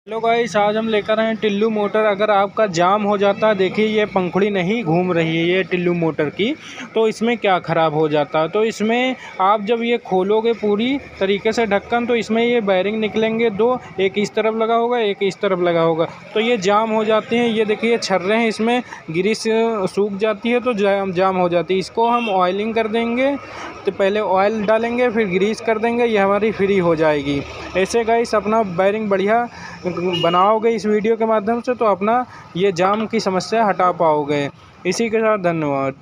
Hello guys, आज हम लेकर आए हैं टिल्लू मोटर। अगर आपका जाम हो जाता है, देखिए ये पंखुड़ी नहीं घूम रही है ये टिल्लू मोटर की, तो इसमें क्या ख़राब हो जाता है। तो इसमें आप जब ये खोलोगे पूरी तरीके से ढक्कन, तो इसमें ये बेरिंग निकलेंगे दो, एक इस तरफ लगा होगा, एक इस तरफ लगा होगा। तो ये जाम हो जाते हैं। ये देखिए छर्रे हैं, इसमें ग्रीस सूख जाती है तो जाम हो जाती है। इसको हम ऑयलिंग कर देंगे, तो पहले ऑयल डालेंगे फिर ग्रीस कर देंगे, ये हमारी फ्री हो जाएगी। ऐसे गाइस अपना बेरिंग बढ़िया बनाओगे इस वीडियो के माध्यम से, तो अपना ये जाम की समस्या हटा पाओगे। इसी के साथ धन्यवाद।